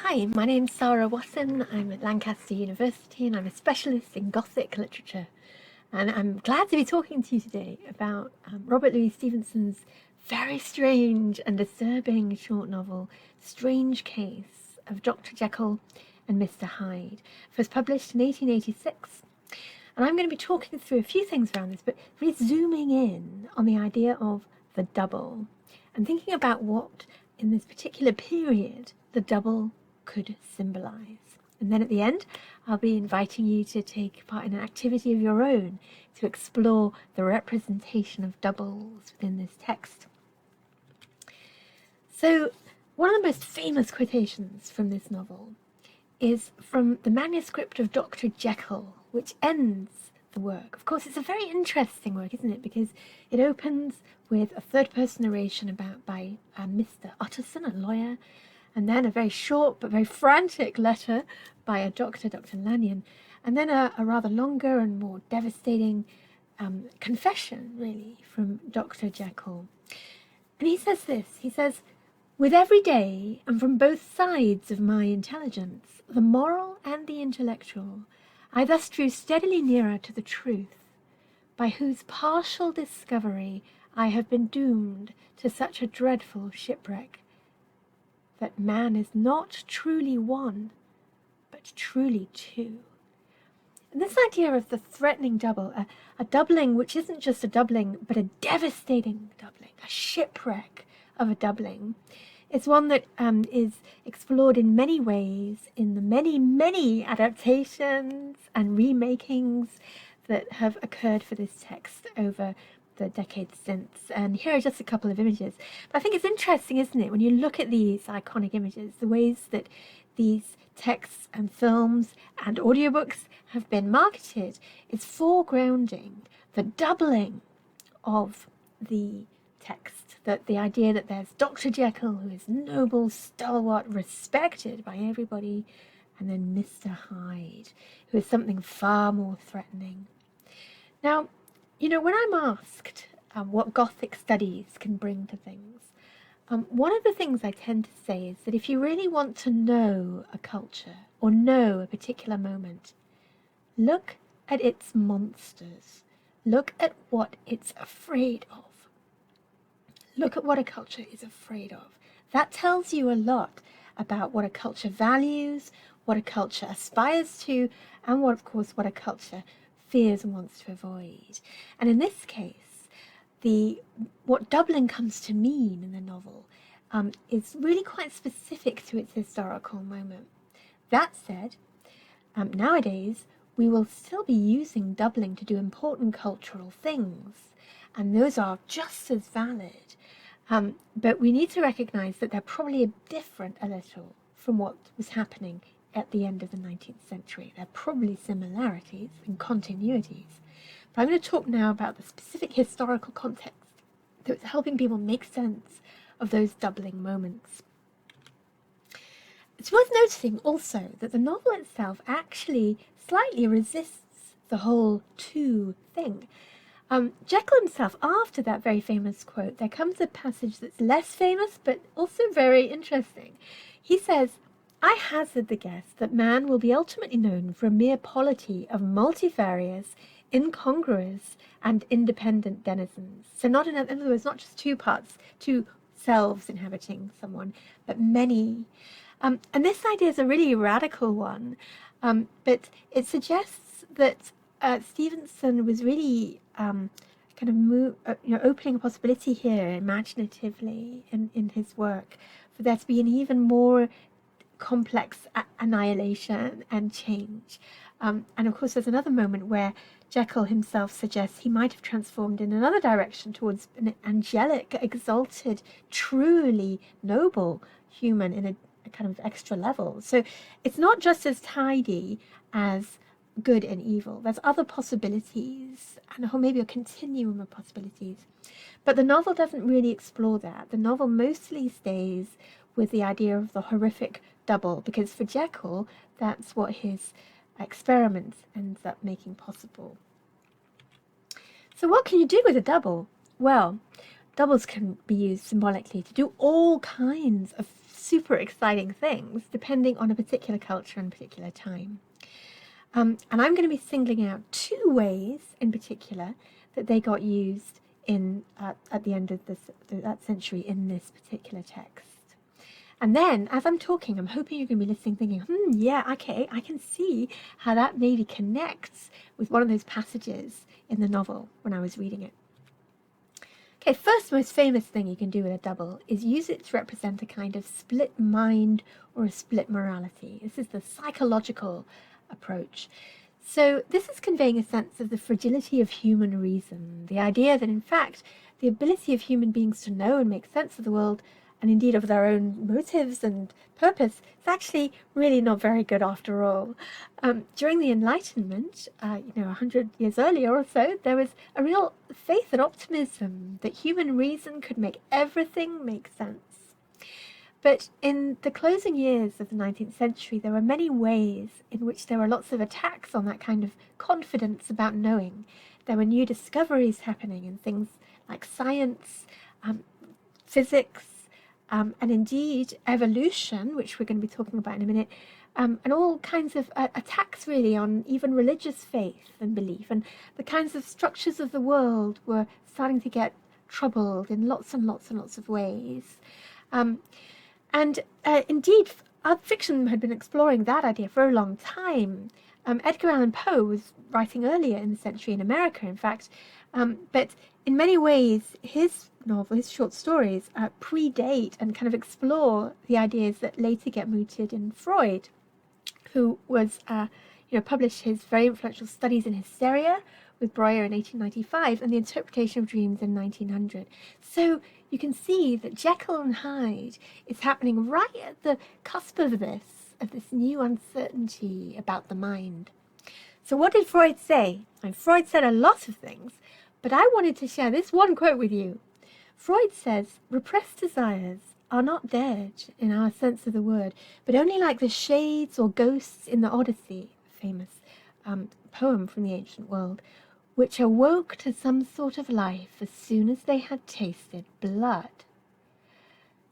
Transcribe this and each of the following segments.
Hi, my name's Sarah Watson. I'm at Lancaster University and I'm a specialist in Gothic literature. And I'm glad to be talking to you today about Robert Louis Stevenson's very strange and disturbing short novel, Strange Case of Dr. Jekyll and Mr. Hyde, first published in 1886. And I'm going to be talking through a few things around this, but really zooming in on the idea of the double and thinking about what, in this particular period, the double could symbolize. And then at the end, I'll be inviting you to take part in an activity of your own to explore the representation of doubles within this text. So, one of the most famous quotations from this novel is from the manuscript of Dr. Jekyll, which ends the work. Of course, it's a very interesting work, isn't it? Because it opens with a third-person narration by Mr. Utterson, a lawyer, and then a very short but very frantic letter by a doctor, Dr. Lanyon, and then a rather longer and more devastating confession, really, from Dr. Jekyll. And he says this, he says, "With every day, and from both sides of my intelligence, the moral and the intellectual, I thus drew steadily nearer to the truth, by whose partial discovery I have been doomed to such a dreadful shipwreck, that man is not truly one, but truly two." And this idea of the threatening double, a doubling which isn't just a doubling, but a devastating doubling, a shipwreck of a doubling, is one that is explored in many ways in the many adaptations and remakings that have occurred for this text over the decades since. And here are just a couple of images. But I think it's interesting, isn't it, when you look at these iconic images, the ways that these texts and films and audiobooks have been marketed is foregrounding the doubling of the text, that the idea that there's Dr. Jekyll, who is noble, stalwart, respected by everybody, and then Mr. Hyde, who is something far more threatening. Now, you know, when I'm asked what Gothic studies can bring to things, one of the things I tend to say is that if you really want to know a culture or know a particular moment, look at its monsters. Look at what it's afraid of. Look at what a culture is afraid of. That tells you a lot about what a culture values, what a culture aspires to, and what a culture fears and wants to avoid. And in this case, what doubling comes to mean in the novel is really quite specific to its historical moment. That said, nowadays we will still be using doubling to do important cultural things, and those are just as valid. But we need to recognize that they're probably different a little from what was happening at the end of the 19th century. There are probably similarities and continuities. But I'm going to talk now about the specific historical context that's helping people make sense of those doubling moments. It's worth noticing also that the novel itself actually slightly resists the whole two thing. Jekyll himself, after that very famous quote, there comes a passage that's less famous but also very interesting. He says, "I hazard the guess that man will be ultimately known for a mere polity of multifarious, incongruous, and independent denizens." So not in other words, not just two parts, two selves inhabiting someone, but many. And this idea is a really radical one, but it suggests that Stevenson was really opening a possibility here imaginatively in his work for there to be an even more complex annihilation and change. And of course there's another moment where Jekyll himself suggests he might have transformed in another direction towards an angelic, exalted, truly noble human in a kind of extra level. So it's not just as tidy as good and evil. There's other possibilities, and maybe a continuum of possibilities. But the novel doesn't really explore that. The novel mostly stays with the idea of the horrific double, because for Jekyll, that's what his experiment ends up making possible. So what can you do with a double? Well, doubles can be used symbolically to do all kinds of super exciting things depending on a particular culture and particular time. And I'm going to be singling out two ways in particular that they got used in at the end of that century in this particular text. And then, as I'm talking, I'm hoping you're going to be listening thinking, yeah, okay, I can see how that maybe connects with one of those passages in the novel when I was reading it. Okay, first most famous thing you can do with a double is use it to represent a kind of split mind or a split morality. This is the psychological approach. So this is conveying a sense of the fragility of human reason, the idea that in fact the ability of human beings to know and make sense of the world, and indeed of their own motives and purpose, is actually really not very good after all. During the Enlightenment, 100 years earlier or so, there was a real faith and optimism that human reason could make everything make sense. But in the closing years of the 19th century, there were many ways in which there were lots of attacks on that kind of confidence about knowing. There were new discoveries happening in things like science, physics, and indeed evolution, which we're going to be talking about in a minute, and all kinds of attacks really on even religious faith and belief. And the kinds of structures of the world were starting to get troubled in lots and lots and lots of ways. Indeed, art fiction had been exploring that idea for a long time. Edgar Allan Poe was writing earlier in the century in America, in fact, but in many ways his short stories predate and kind of explore the ideas that later get mooted in Freud, who was published his very influential Studies in Hysteria with Breuer in 1895 and the Interpretation of Dreams in 1900. So you can see that Jekyll and Hyde is happening right at the cusp of this new uncertainty about the mind. So what did Freud say? And Freud said a lot of things, but I wanted to share this one quote with you. Freud says, repressed desires are not dead in our sense of the word, but only like the shades or ghosts in the Odyssey, famous poem from the ancient world, which awoke to some sort of life as soon as they had tasted blood.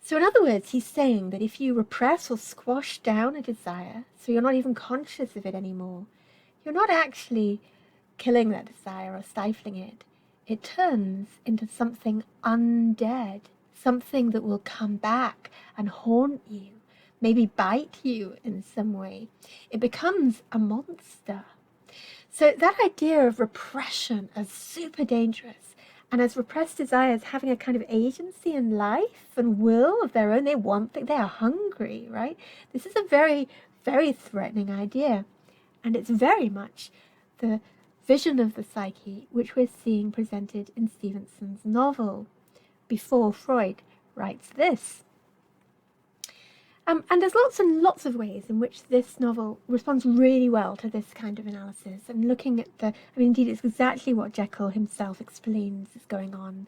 So in other words, he's saying that if you repress or squash down a desire, so you're not even conscious of it anymore, you're not actually killing that desire or stifling it. It turns into something undead, something that will come back and haunt you, maybe bite you in some way. It becomes a monster. So that idea of repression as super dangerous, and as repressed desires having a kind of agency in life and will of their own, they are hungry, right? This is a very, very threatening idea. And it's very much the vision of the psyche which we're seeing presented in Stevenson's novel before Freud writes this. And there's lots and lots of ways in which this novel responds really well to this kind of analysis, and looking at indeed it's exactly what Jekyll himself explains is going on,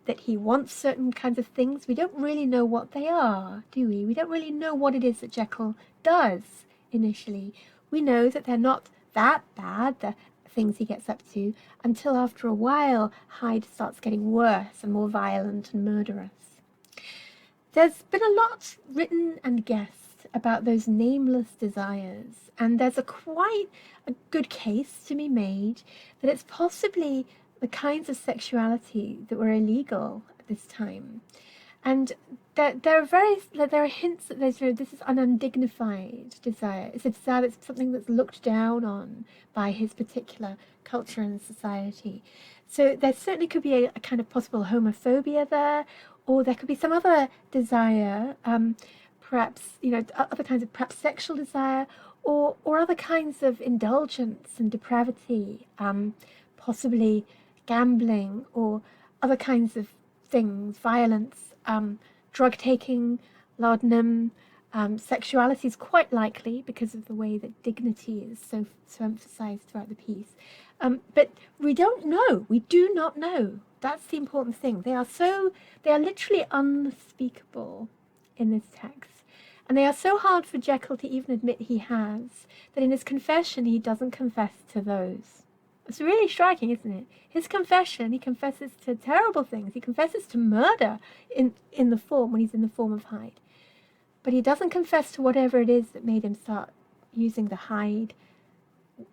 that he wants certain kinds of things. We don't really know what they are, do we? We don't really know what it is that Jekyll does initially. We know that they're not that bad, the things he gets up to, until after a while Hyde starts getting worse and more violent and murderous. There's been a lot written and guessed about those nameless desires, and there's quite a good case to be made that it's possibly the kinds of sexuality that were illegal at this time. And there are hints that this is an undignified desire. It's a desire that's something that's looked down on by his particular culture and society. So there certainly could be a kind of possible homophobia there, or there could be some other desire, perhaps, other kinds of perhaps sexual desire, or other kinds of indulgence and depravity, possibly gambling or other kinds of things, violence, drug taking, laudanum, sexuality is quite likely because of the way that dignity is so emphasized throughout the piece. But we don't know. We do not know. That's the important thing. They are literally unspeakable in this text. And they are so hard for Jekyll to even admit he has, that in his confession he doesn't confess to those. It's really striking, isn't it? His confession, he confesses to terrible things. He confesses to murder when he's in the form of Hyde. But he doesn't confess to whatever it is that made him start using the Hyde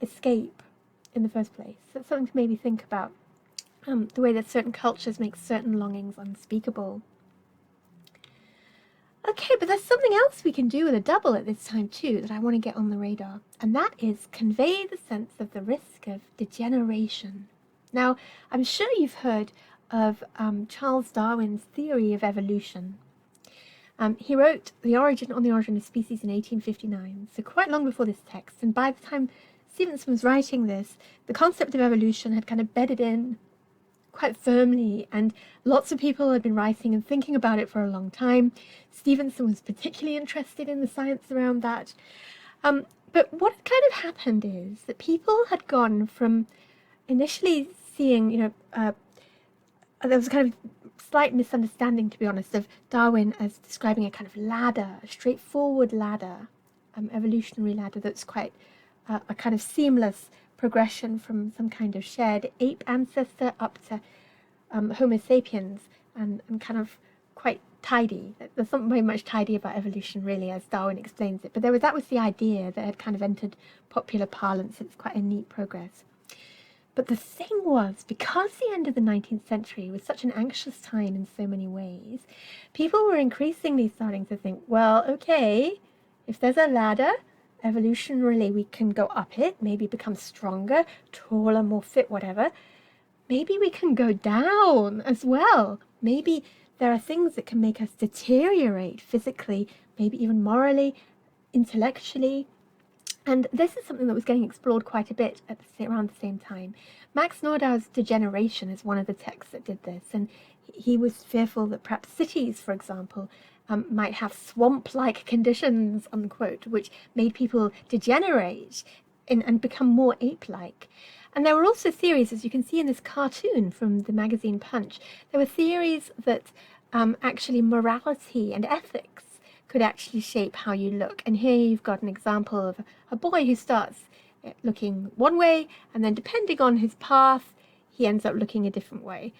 escape in the first place. So it's something to maybe think about, the way that certain cultures make certain longings unspeakable. Okay, but there's something else we can do with a double at this time too that I want to get on the radar, and that is convey the sense of the risk of degeneration. Now, I'm sure you've heard of Charles Darwin's theory of evolution. He wrote On the Origin of Species in 1859, so quite long before this text, and by the time Stevenson was writing this, the concept of evolution had kind of bedded in quite firmly, and lots of people had been writing and thinking about it for a long time. Stevenson was particularly interested in the science around that. But what had kind of happened is that people had gone from initially seeing, there was a kind of slight misunderstanding, to be honest, of Darwin as describing a kind of ladder, a straightforward ladder, evolutionary ladder that's quite a kind of seamless progression from some kind of shared ape ancestor up to Homo sapiens, and kind of quite tidy. There's something very much tidy about evolution, really, as Darwin explains it. But that was the idea that had kind of entered popular parlance. It's quite a neat progress. But the thing was, because the end of the 19th century was such an anxious time in so many ways, people were increasingly starting to think, well, okay, if there's a ladder, evolutionarily we can go up it, maybe become stronger, taller, more fit, whatever. Maybe we can go down as well. Maybe there are things that can make us deteriorate physically, maybe even morally, intellectually. And this is something that was getting explored quite a bit around the same time. Max Nordau's Degeneration is one of the texts that did this, and he was fearful that perhaps cities, for example, might have swamp-like conditions, unquote, which made people degenerate and become more ape-like. And there were also theories, as you can see in this cartoon from the magazine Punch, there were theories that actually morality and ethics could actually shape how you look. And here you've got an example of a boy who starts looking one way, and then depending on his path, he ends up looking a different way.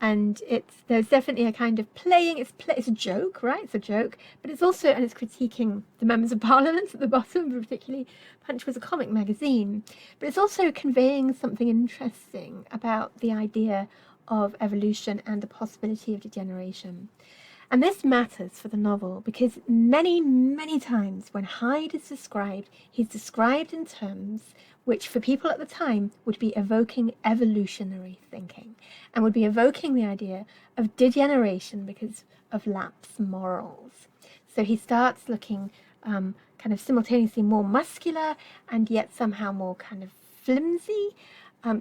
And there's definitely a kind of playing, it's a joke, right? It's a joke, but it's also, and it's critiquing the members of parliament at the bottom, particularly. Punch was a comic magazine, but it's also conveying something interesting about the idea of evolution and the possibility of degeneration. And this matters for the novel because many, many times when Hyde is described, he's described in terms which for people at the time would be evoking evolutionary thinking and would be evoking the idea of degeneration because of lapse morals. So he starts looking kind of simultaneously more muscular and yet somehow more kind of flimsy.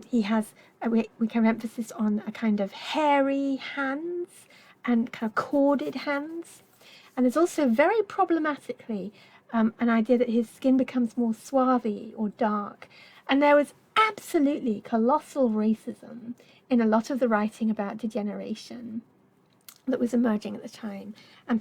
He has, we can emphasis on a kind of hairy hands and kind of corded hands. And there's also very problematically an idea that his skin becomes more swarthy or dark. And there was absolutely colossal racism in a lot of the writing about degeneration that was emerging at the time. And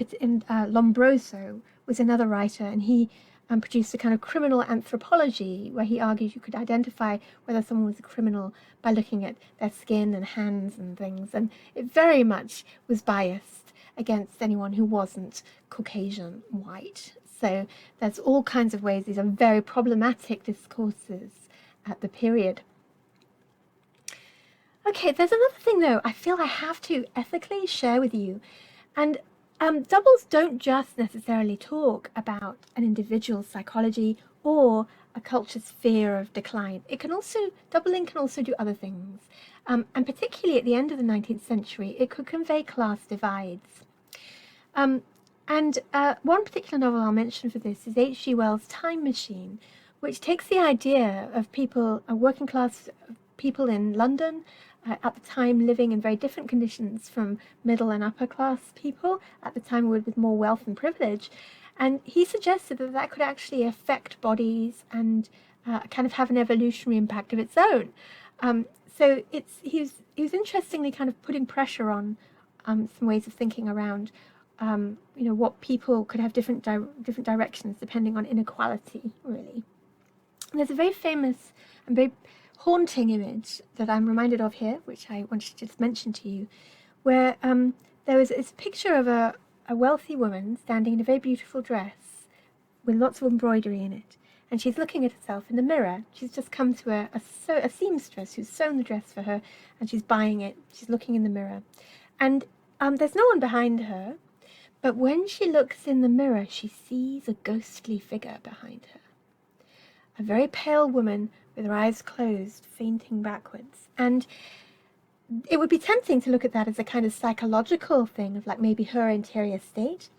Lombroso was another writer, and he produced a kind of criminal anthropology where he argued you could identify whether someone was a criminal by looking at their skin and hands and things. And it very much was biased against anyone who wasn't Caucasian white. So there's all kinds of ways. These are very problematic discourses at the period. Okay, there's another thing, though, I feel I have to ethically share with you. And doubles don't just necessarily talk about an individual's psychology or a culture's fear of decline. Doubling can also do other things. And particularly at the end of the 19th century, it could convey class divides. One particular novel I'll mention for this is H.G. Wells' Time Machine, which takes the idea of people, working class people in London, at the time living in very different conditions from middle and upper class people, at the time with more wealth and privilege. And he suggested that could actually affect bodies and kind of have an evolutionary impact of its own. So he was interestingly kind of putting pressure on some ways of thinking around what people could have different directions depending on inequality, really. And there's a very famous and very haunting image that I'm reminded of here, which I wanted to just mention to you, where there was this picture of a wealthy woman standing in a very beautiful dress with lots of embroidery in it, and she's looking at herself in the mirror. She's just come to a seamstress who's sewn the dress for her, and she's buying it. She's looking in the mirror, and there's no one behind her, but when she looks in the mirror, she sees a ghostly figure behind her. A very pale woman with her eyes closed, fainting backwards. And it would be tempting to look at that as a kind of psychological thing of like maybe her interior state.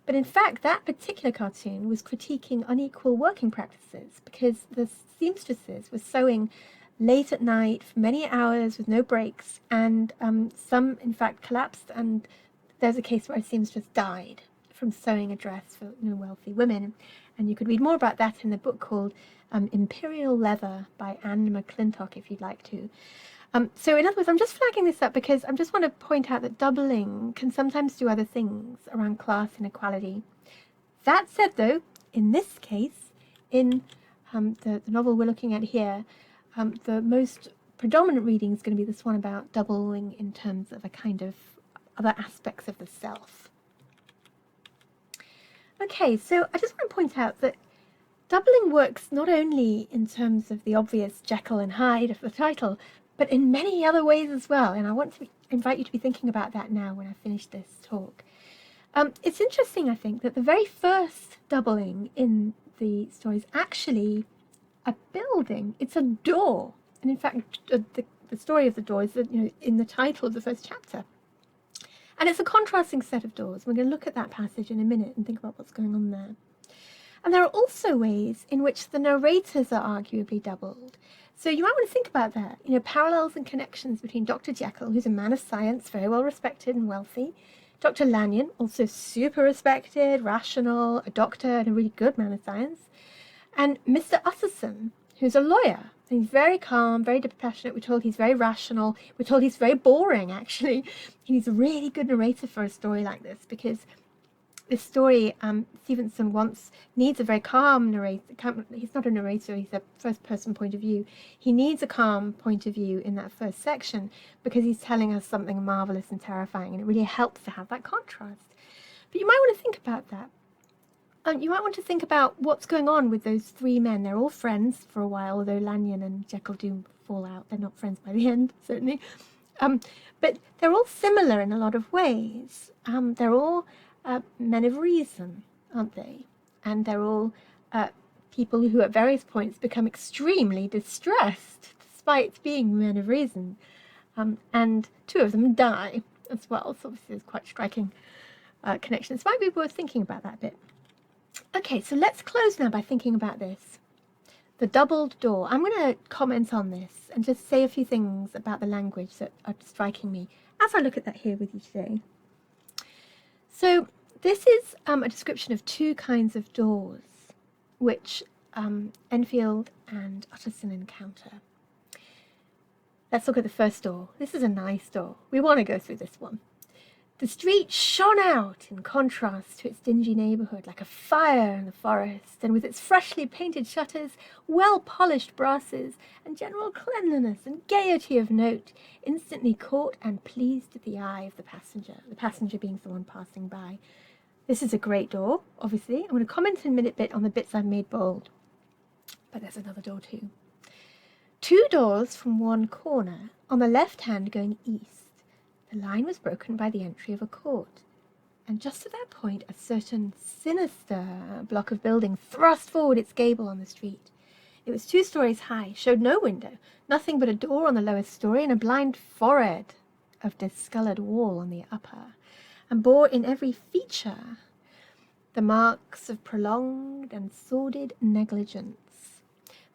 But in fact, that particular cartoon was critiquing unequal working practices, because the seamstresses were sewing late at night for many hours with no breaks, and some in fact collapsed, and there's a case where a seamstress died from sewing a dress for wealthy women. And you could read more about that in the book called Imperial Leather by Anne McClintock, if you'd like to. So in other words, I'm just flagging this up because I just want to point out that doubling can sometimes do other things around class inequality. That said, though, in this case, in the novel we're looking at here, the most predominant reading is going to be this one about doubling in terms of a kind of other aspects of the self. Okay, so I just want to point out that doubling works not only in terms of the obvious Jekyll and Hyde of the title, but in many other ways as well. And I want to invite you to be thinking about that now when I finish this talk. It's interesting, I think, that the very first doubling in the story is actually a building. It's a door. And in fact, the story of the door is in the title of the first chapter. And it's a contrasting set of doors. We're going to look at that passage in a minute and think about what's going on there. And there are also ways in which the narrators are arguably doubled. So you might want to think about that, parallels and connections between Dr. Jekyll, who's a man of science, very well respected and wealthy, Dr. Lanyon, also super respected, rational, a doctor and a really good man of science, and Mr. Utterson, who's a lawyer. And he's very calm, very dispassionate. We're told he's very rational. We're told he's very boring, actually. He's a really good narrator for a story like this, because this story, Stevenson needs a very calm narrator. He's not a narrator, he's a first-person point of view. He needs a calm point of view in that first section because he's telling us something marvelous and terrifying, and it really helps to have that contrast. But you might want to think about that. You might want to think about what's going on with those three men. They're all friends for a while, although Lanyon and Jekyll do fall out. They're not friends by the end, certainly. But they're all similar in a lot of ways. They're all men of reason, aren't they? And they're all people who at various points become extremely distressed, despite being men of reason. And two of them die as well, so obviously there's quite striking connections. Might be worth thinking about that a bit. Okay, so let's close now by thinking about this. The doubled door. I'm going to comment on this and just say a few things about the language that are striking me as I look at that here with you today. So this is a description of two kinds of doors which Enfield and Utterson encounter. Let's look at the first door. This is a nice door. We want to go through this one. The street shone out in contrast to its dingy neighbourhood like a fire in the forest, and with its freshly painted shutters, well-polished brasses, and general cleanliness and gaiety of note, instantly caught and pleased the eye of the passenger being the one passing by. This is a great door, obviously. I'm going to comment in a minute on the bits I've made bold. But there's another door too. Two doors from one corner, on the left hand going east. The line was broken by the entry of a court, and just at that point a certain sinister block of building thrust forward its gable on the street. It was 2 stories high, showed no window, nothing but a door on the lowest story and a blind forehead of discoloured wall on the upper, and bore in every feature the marks of prolonged and sordid negligence.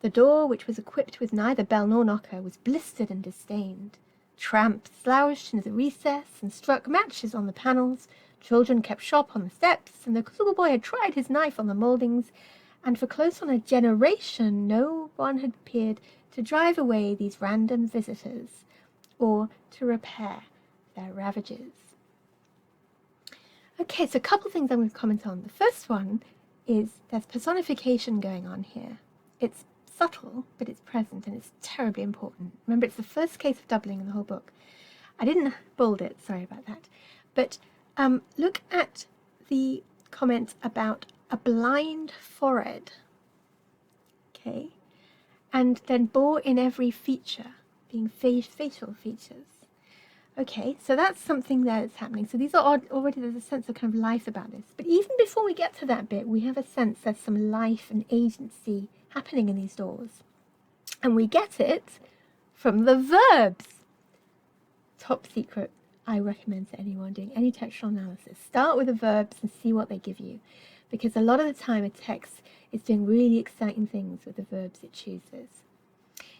The door, which was equipped with neither bell nor knocker, was blistered and disdained. Tramps slouched into the recess and struck matches on the panels. Children kept shop on the steps, and the schoolboy had tried his knife on the mouldings, and for close on a generation no one had appeared to drive away these random visitors, or to repair their ravages. Okay, so a couple of things I'm going to comment on. The first one is there's personification going on here. It's subtle, but it's present, and it's terribly important. Remember, it's the first case of doubling in the whole book. I didn't bold it, sorry about that. But look at the comment about a blind forehead, okay, and then bore in every feature, being facial features. Okay, so that's something there that's happening. So these are already, there's a sense of kind of life about this. But even before we get to that bit, we have a sense there's some life and agency happening in these doors. And we get it from the verbs. Top secret, I recommend to anyone doing any textual analysis. Start with the verbs and see what they give you. Because a lot of the time a text is doing really exciting things with the verbs it chooses.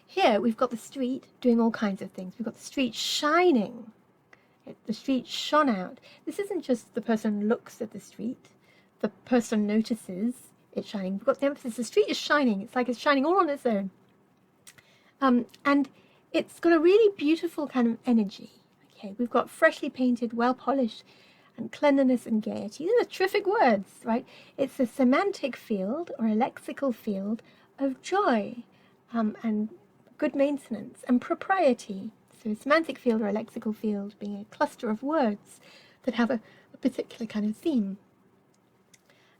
Here we've got the street doing all kinds of things. We've got the street shining. The street shone out. This isn't just the person looks at the street. The person notices it shining. We've got the emphasis. The street is shining. It's like it's shining all on its own. And it's got a really beautiful kind of energy. Okay, we've got freshly painted, well polished, and cleanliness and gaiety. These are terrific words, right? It's a semantic field or a lexical field of joy and good maintenance and propriety. So a semantic field or a lexical field being a cluster of words that have a particular kind of theme.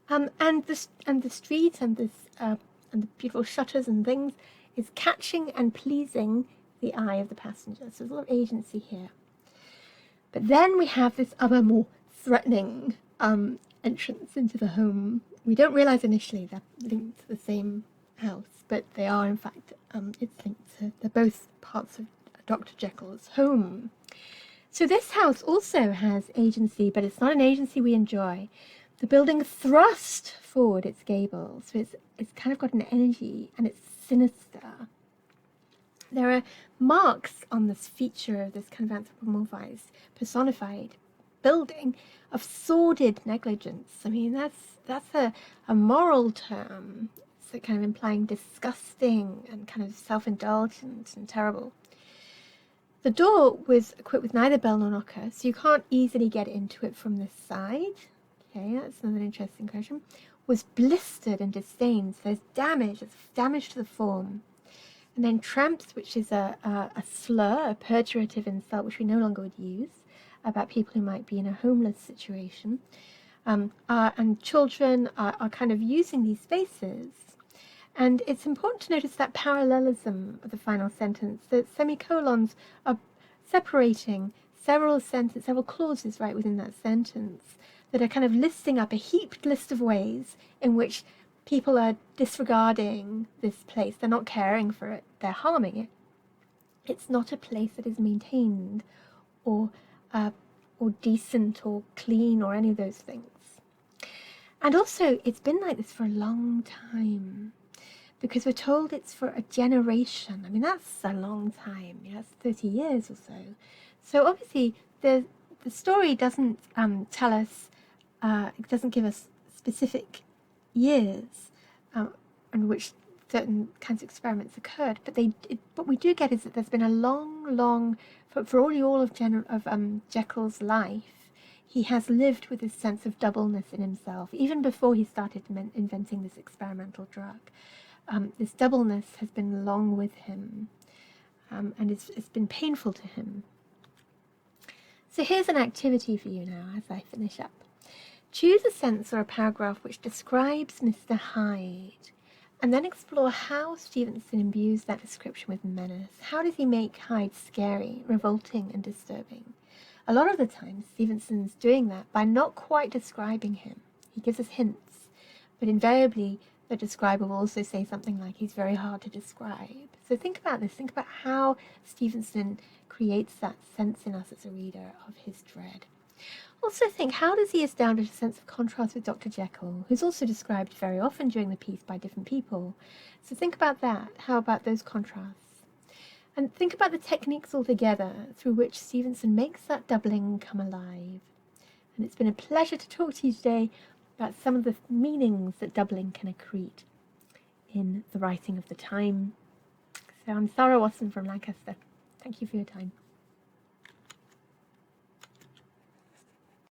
And the street and the beautiful shutters and things is catching and pleasing the eye of the passenger. So there's a lot of agency here. But then we have this other more threatening entrance into the home. We don't realize initially they're linked to the same house, but they are in fact, it's linked to, they're both parts of Dr. Jekyll's home. So this house also has agency, but it's not an agency we enjoy. The building thrust forward its gables, so it's kind of got an energy and it's sinister. There are marks on this feature of this kind of anthropomorphized, personified building of sordid negligence. I mean, that's a moral term. It's kind of implying disgusting and kind of self-indulgent and terrible. The door was equipped with neither bell nor knocker, so you can't easily get into it from this side. Okay, that's another interesting question. Was blistered and disdained, so there's damage. It's damage to the form. And then tramps, which is a slur, a pejorative insult, which we no longer would use about people who might be in a homeless situation. And children are kind of using these spaces. And it's important to notice that parallelism of the final sentence, that semicolons are separating several clauses right within that sentence that are kind of listing up a heaped list of ways in which people are disregarding this place. They're not caring for it. They're harming it. It's not a place that is maintained or decent or clean or any of those things. And also, it's been like this for a long time, because we're told it's for a generation. I mean, that's a long time. That's 30 years or so. So obviously, the story doesn't tell us, it doesn't give us specific years in which certain kinds of experiments occurred, but what we do get is that there's been a long for all of Jekyll's life, he has lived with this sense of doubleness in himself, even before he started inventing this experimental drug. This doubleness has been long with him, and it's been painful to him. So here's an activity for you now as I finish up. Choose a sentence or a paragraph which describes Mr. Hyde, and then explore how Stevenson imbues that description with menace. How does he make Hyde scary, revolting, and disturbing? A lot of the time, Stevenson's doing that by not quite describing him. He gives us hints, but invariably the describer will also say something like, he's very hard to describe. So think about this. Think about how Stevenson creates that sense in us as a reader of his dread. Also think, how does he establish a sense of contrast with Dr. Jekyll, who's also described very often during the piece by different people? So think about that. How about those contrasts? And think about the techniques altogether through which Stevenson makes that doubling come alive. And it's been a pleasure to talk to you today about some of the meanings that doubling can accrete in the writing of the time. So I'm Sarah Watson from Lancaster. Thank you for your time.